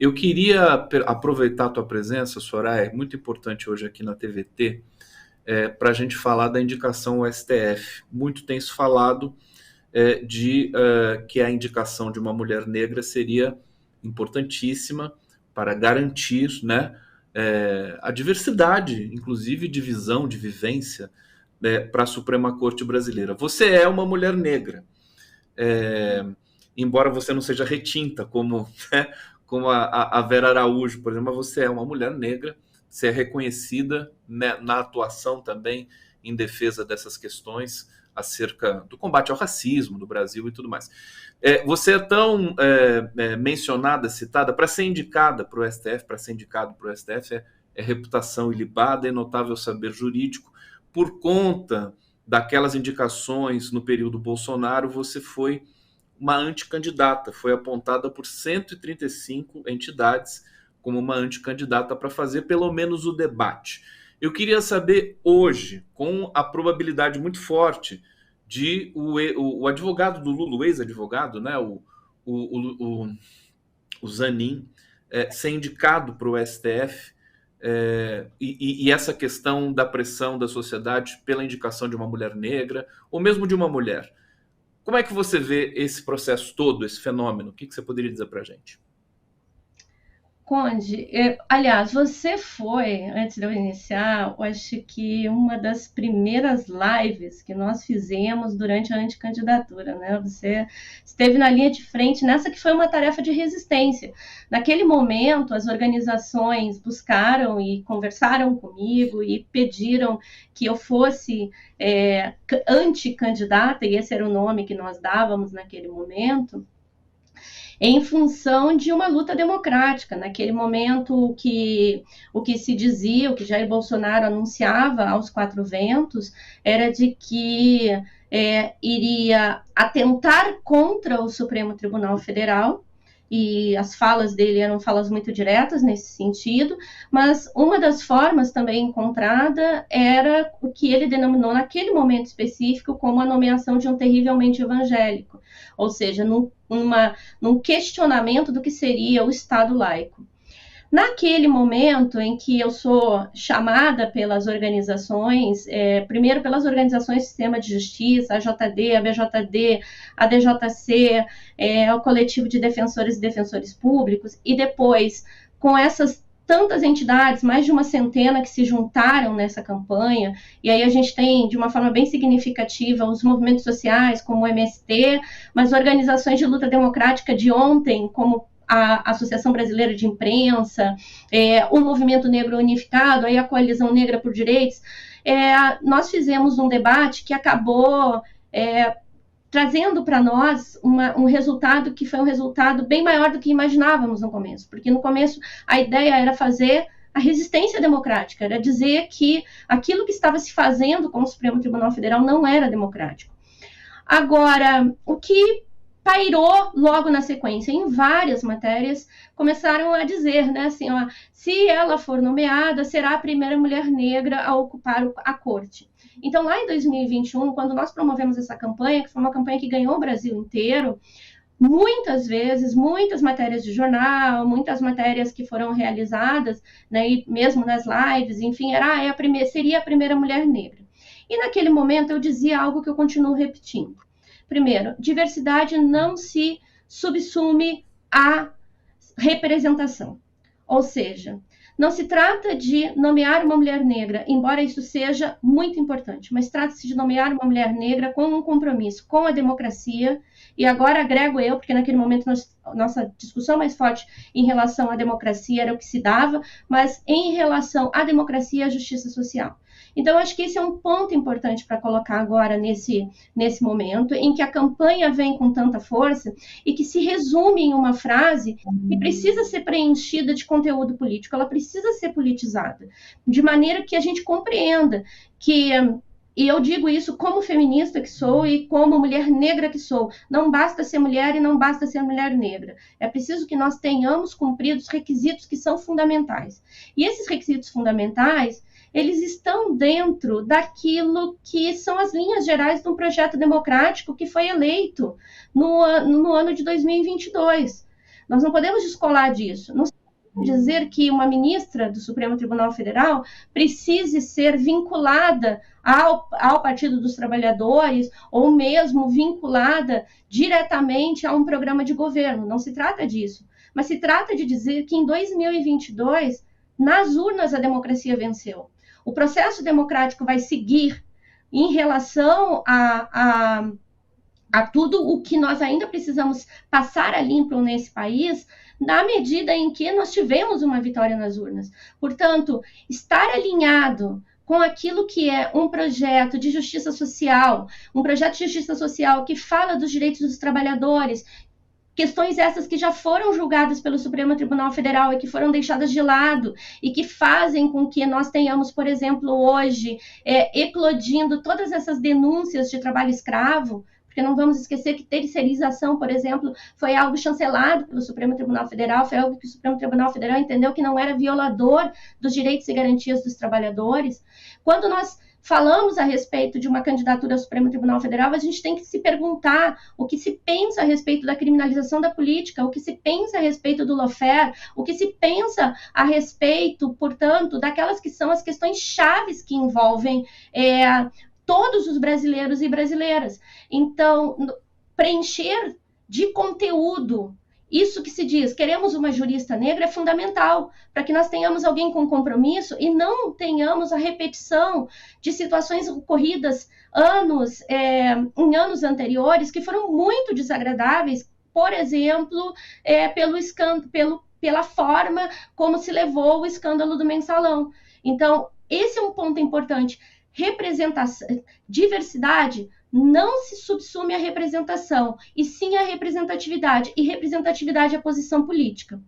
Eu queria aproveitar a tua presença, Soraya, é muito importante hoje aqui na TVT, para a gente falar da indicação ao STF. Muito tem se falado que a indicação de uma mulher negra seria importantíssima para garantir, né, a diversidade, inclusive de visão, de vivência, para a Suprema Corte Brasileira. Você é uma mulher negra, embora você não seja retinta, como, né, como a Vera Araújo, por exemplo, mas você é uma mulher negra, você é reconhecida, né, na atuação também em defesa dessas questões acerca do combate ao racismo do Brasil e tudo mais. Você é tão mencionada, citada, para ser indicada para o STF, para ser indicado para o STF, é reputação ilibada, é notável saber jurídico. Por conta daquelas indicações no período Bolsonaro, você foi uma anticandidata, foi apontada por 135 entidades como uma anticandidata para fazer pelo menos o debate. Eu queria saber hoje, com a probabilidade muito forte de o advogado do Lula, o ex-advogado, né, o Zanin, ser indicado para o STF, e essa questão da pressão da sociedade pela indicação de uma mulher negra, ou mesmo de uma mulher. Como é que você vê esse processo todo, esse fenômeno? O que você poderia dizer para a gente? Conde, aliás, você foi, antes de eu iniciar, eu acho que uma das primeiras lives que nós fizemos durante a anticandidatura, né? Você esteve na linha de frente nessa que foi uma tarefa de resistência. Naquele momento, as organizações buscaram e conversaram comigo e pediram que eu fosse anticandidata, e esse era o nome que nós dávamos naquele momento, em função de uma luta democrática. Naquele momento, o que se dizia, o que Jair Bolsonaro anunciava aos quatro ventos, era de que iria atentar contra o Supremo Tribunal Federal, e as falas dele eram falas muito diretas nesse sentido, mas uma das formas também encontrada era o que ele denominou naquele momento específico como a nomeação de um terrivelmente evangélico, ou seja, num questionamento do que seria o Estado laico. Naquele momento em que eu sou chamada pelas organizações, primeiro pelas organizações do Sistema de Justiça, a JD, a BJD, a DJC, o Coletivo de Defensores e Defensores Públicos, e depois com essas tantas entidades, mais de uma centena que se juntaram nessa campanha, e aí a gente tem, de uma forma bem significativa, os movimentos sociais, como o MST, mas organizações de luta democrática de ontem, como a Associação Brasileira de Imprensa, o Movimento Negro Unificado, aí a Coalizão Negra por Direitos, nós fizemos um debate que acabou trazendo para nós um resultado que foi um resultado bem maior do que imaginávamos no começo, porque no começo a ideia era fazer a resistência democrática, era dizer que aquilo que estava se fazendo com o Supremo Tribunal Federal não era democrático. Agora, o que pairou logo na sequência, em várias matérias, começaram a dizer, né, assim, ó, se ela for nomeada, será a primeira mulher negra a ocupar a corte. Então, lá em 2021, quando nós promovemos essa campanha, que foi uma campanha que ganhou o Brasil inteiro, muitas vezes, muitas matérias de jornal, muitas matérias que foram realizadas, né, e mesmo nas lives, enfim, seria a primeira mulher negra. E naquele momento eu dizia algo que eu continuo repetindo. Primeiro, diversidade não se subsume à representação. Ou seja, não se trata de nomear uma mulher negra, embora isso seja muito importante, mas trata-se de nomear uma mulher negra com um compromisso com a democracia, e agora agrego eu, porque naquele momento nossa discussão mais forte em relação à democracia era o que se dava, mas em relação à democracia e à justiça social. Então, acho que esse é um ponto importante para colocar agora nesse momento, em que a campanha vem com tanta força e que se resume em uma frase que precisa ser preenchida de conteúdo político, ela precisa ser politizada, de maneira que a gente compreenda que... E eu digo isso como feminista que sou e como mulher negra que sou. Não basta ser mulher e não basta ser mulher negra. É preciso que nós tenhamos cumprido os requisitos que são fundamentais. E esses requisitos fundamentais, eles estão dentro daquilo que são as linhas gerais de um projeto democrático que foi eleito no ano de 2022. Nós não podemos descolar disso. Não dizer que uma ministra do Supremo Tribunal Federal precise ser vinculada ao Partido dos Trabalhadores ou mesmo vinculada diretamente a um programa de governo. Não se trata disso. Mas se trata de dizer que em 2022, nas urnas, a democracia venceu. O processo democrático vai seguir em relação a tudo o que nós ainda precisamos passar a limpo nesse país, na medida em que nós tivemos uma vitória nas urnas. Portanto, estar alinhado com aquilo que é um projeto de justiça social, que fala dos direitos dos trabalhadores, questões essas que já foram julgadas pelo Supremo Tribunal Federal e que foram deixadas de lado e que fazem com que nós tenhamos, por exemplo, hoje, eclodindo todas essas denúncias de trabalho escravo, porque não vamos esquecer que terceirização, por exemplo, foi algo chancelado pelo Supremo Tribunal Federal, foi algo que o Supremo Tribunal Federal entendeu que não era violador dos direitos e garantias dos trabalhadores. Quando nós falamos a respeito de uma candidatura ao Supremo Tribunal Federal, a gente tem que se perguntar o que se pensa a respeito da criminalização da política, o que se pensa a respeito do lawfare, o que se pensa a respeito, portanto, daquelas que são as questões chaves que envolvem todos os brasileiros e brasileiras. Então, preencher de conteúdo isso que se diz, queremos uma jurista negra, é fundamental para que nós tenhamos alguém com compromisso e não tenhamos a repetição de situações ocorridas em anos anteriores que foram muito desagradáveis, por exemplo, pela forma como se levou o escândalo do Mensalão. Então, esse é um ponto importante. Representação, diversidade não se subsume à representação, e sim à representatividade, e representatividade é posição política.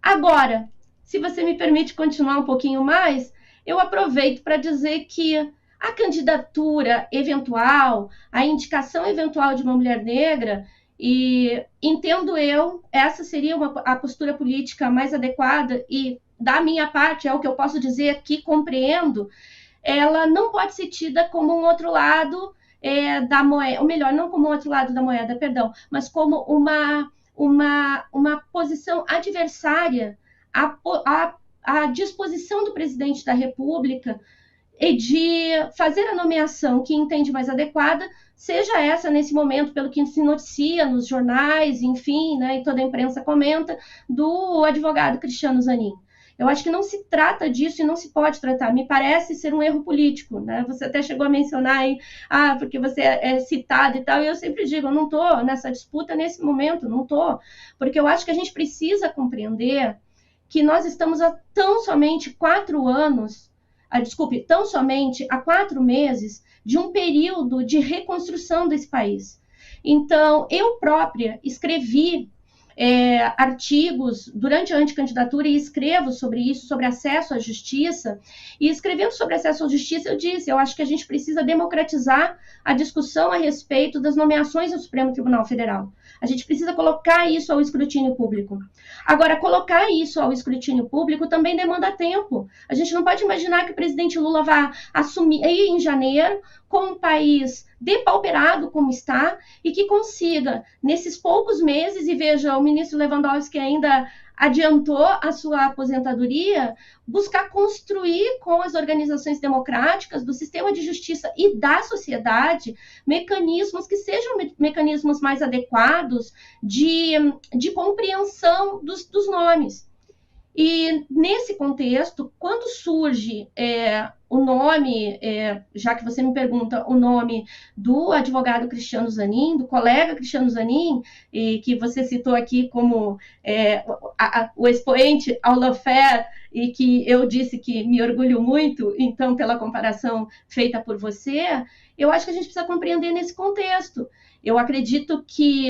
Agora, se você me permite continuar um pouquinho mais, eu aproveito para dizer que a candidatura eventual, a indicação eventual de uma mulher negra, e entendo eu, essa seria a postura política mais adequada, e da minha parte, é o que eu posso dizer que compreendo, ela não pode ser tida como um outro lado da moeda, ou melhor, não como um outro lado da moeda, perdão, mas como uma posição adversária à disposição do presidente da República e de fazer a nomeação que entende mais adequada, seja essa nesse momento, pelo que se noticia nos jornais, enfim, né, e toda a imprensa comenta, do advogado Cristiano Zanin. Eu acho que não se trata disso e não se pode tratar. Me parece ser um erro político, né? Você até chegou a mencionar aí, porque você é citado e tal, e eu sempre digo, eu não estou nessa disputa nesse momento, não estou, porque eu acho que a gente precisa compreender que nós estamos há tão somente 4 meses de um período de reconstrução desse país. Então, eu própria escrevi artigos durante a anticandidatura e escrevo sobre isso, sobre acesso à justiça, e escrevendo sobre acesso à justiça eu disse, eu acho que a gente precisa democratizar a discussão a respeito das nomeações ao Supremo Tribunal Federal. A gente precisa colocar isso ao escrutínio público. Agora, colocar isso ao escrutínio público também demanda tempo. A gente não pode imaginar que o presidente Lula vá assumir aí em janeiro com um país depauperado como está e que consiga, nesses poucos meses, e veja, o ministro Lewandowski ainda adiantou a sua aposentadoria, buscar construir com as organizações democráticas do sistema de justiça e da sociedade mecanismos que sejam mecanismos mais adequados de compreensão dos nomes. E nesse contexto, quando surge o nome, já que você me pergunta o nome do advogado Cristiano Zanin, do colega Cristiano Zanin, e que você citou aqui como o expoente ao lawfare, e que eu disse que me orgulho muito, então, pela comparação feita por você, eu acho que a gente precisa compreender nesse contexto. Eu acredito que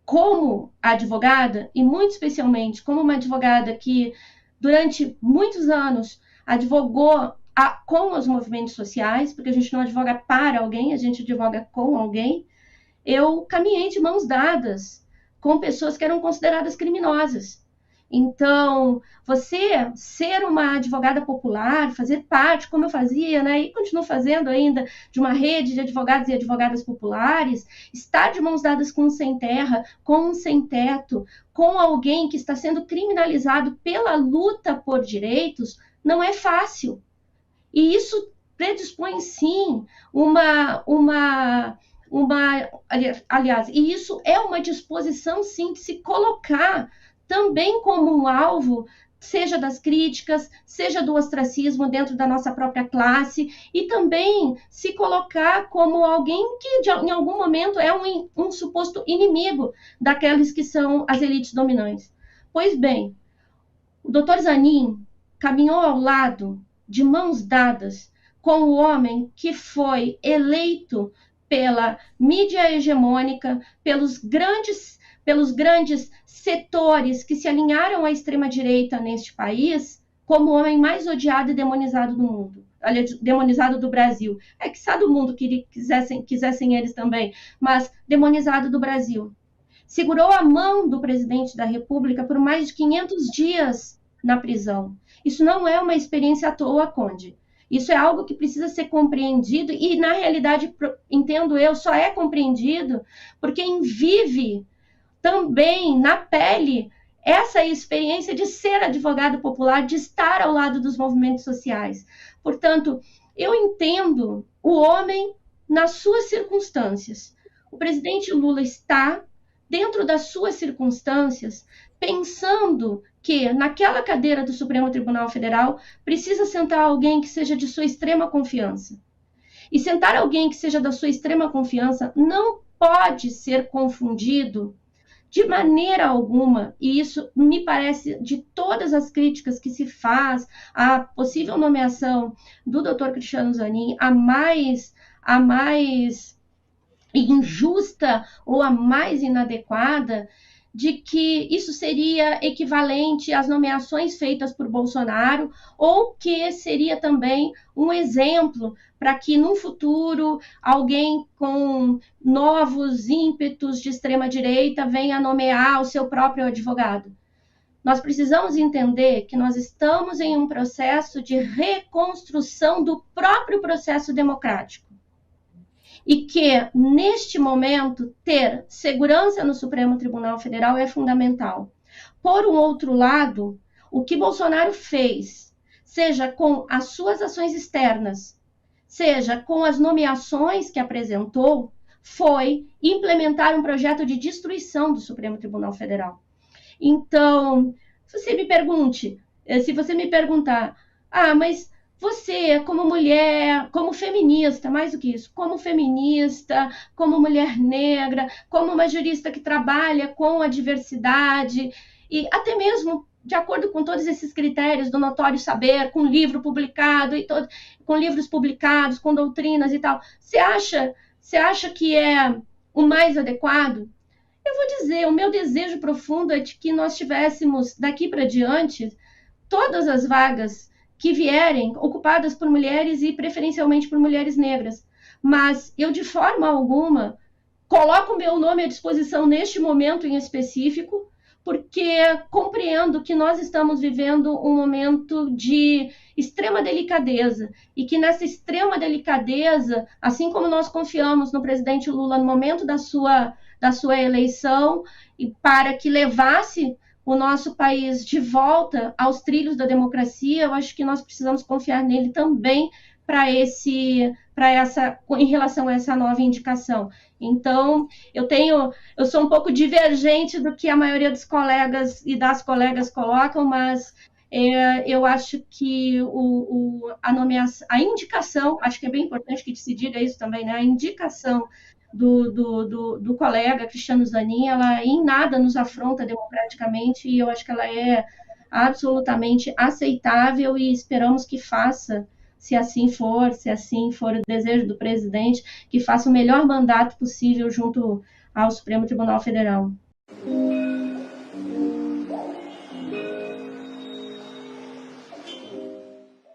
como advogada, e muito especialmente como uma advogada que durante muitos anos advogou com os movimentos sociais, porque a gente não advoga para alguém, a gente advoga com alguém, eu caminhei de mãos dadas com pessoas que eram consideradas criminosas. Então, você ser uma advogada popular, fazer parte, como eu fazia, né, e continuo fazendo ainda, de uma rede de advogados e advogadas populares, estar de mãos dadas com um sem terra, com um sem teto, com alguém que está sendo criminalizado pela luta por direitos, não é fácil. E isso predispõe, sim, aliás, e isso é uma disposição, sim, de se colocar também como um alvo, seja das críticas, seja do ostracismo dentro da nossa própria classe, e também se colocar como alguém que, em algum momento, é um suposto inimigo daqueles que são as elites dominantes. Pois bem, o Dr. Zanin caminhou ao lado, de mãos dadas, com o homem que foi eleito pela mídia hegemônica, pelos grandes setores que se alinharam à extrema-direita neste país, como o homem mais odiado e demonizado do mundo, aliás, demonizado do Brasil. É que sabe do mundo que quisessem eles também, mas demonizado do Brasil. Segurou a mão do presidente da República por mais de 500 dias na prisão. Isso não é uma experiência à toa, Conde. Isso é algo que precisa ser compreendido e, na realidade, entendo eu, só é compreendido por quem vive também na pele essa experiência de ser advogado popular, de estar ao lado dos movimentos sociais. Portanto, eu entendo o homem nas suas circunstâncias. O presidente Lula está, dentro das suas circunstâncias, pensando que naquela cadeira do Supremo Tribunal Federal precisa sentar alguém que seja de sua extrema confiança. E sentar alguém que seja da sua extrema confiança não pode ser confundido de maneira alguma, e isso me parece, de todas as críticas que se faz à possível nomeação do Dr. Cristiano Zanin, a mais injusta ou a mais inadequada, de que isso seria equivalente às nomeações feitas por Bolsonaro, ou que seria também um exemplo para que, no futuro, alguém com novos ímpetos de extrema-direita venha nomear o seu próprio advogado. Nós precisamos entender que nós estamos em um processo de reconstrução do próprio processo democrático. E que, neste momento, ter segurança no Supremo Tribunal Federal é fundamental. Por um outro lado, o que Bolsonaro fez, seja com as suas ações externas, seja com as nomeações que apresentou, foi implementar um projeto de destruição do Supremo Tribunal Federal. Então, se você me perguntar, mas você, como mulher, como feminista, mais do que isso, como feminista, como mulher negra, como uma jurista que trabalha com a diversidade, e até mesmo de acordo com todos esses critérios do notório saber, com livro publicado, com livros publicados, com doutrinas e tal, você acha que é o mais adequado? Eu vou dizer, o meu desejo profundo é de que nós tivéssemos, daqui para diante, todas as vagas que vierem ocupadas por mulheres e preferencialmente por mulheres negras. Mas eu, de forma alguma, coloco o meu nome à disposição neste momento em específico, porque compreendo que nós estamos vivendo um momento de extrema delicadeza, e que nessa extrema delicadeza, assim como nós confiamos no presidente Lula no momento da sua eleição, e para que levasse o nosso país de volta aos trilhos da democracia, eu acho que nós precisamos confiar nele também em relação a essa nova indicação. Então, eu sou um pouco divergente do que a maioria dos colegas e das colegas colocam, mas eu acho que a indicação, acho que é bem importante que se diga isso também, né? A indicação do colega Cristiano Zanin, ela em nada nos afronta democraticamente, e eu acho que ela é absolutamente aceitável, e esperamos que faça, se assim for o desejo do presidente, que faça o melhor mandato possível junto ao Supremo Tribunal Federal.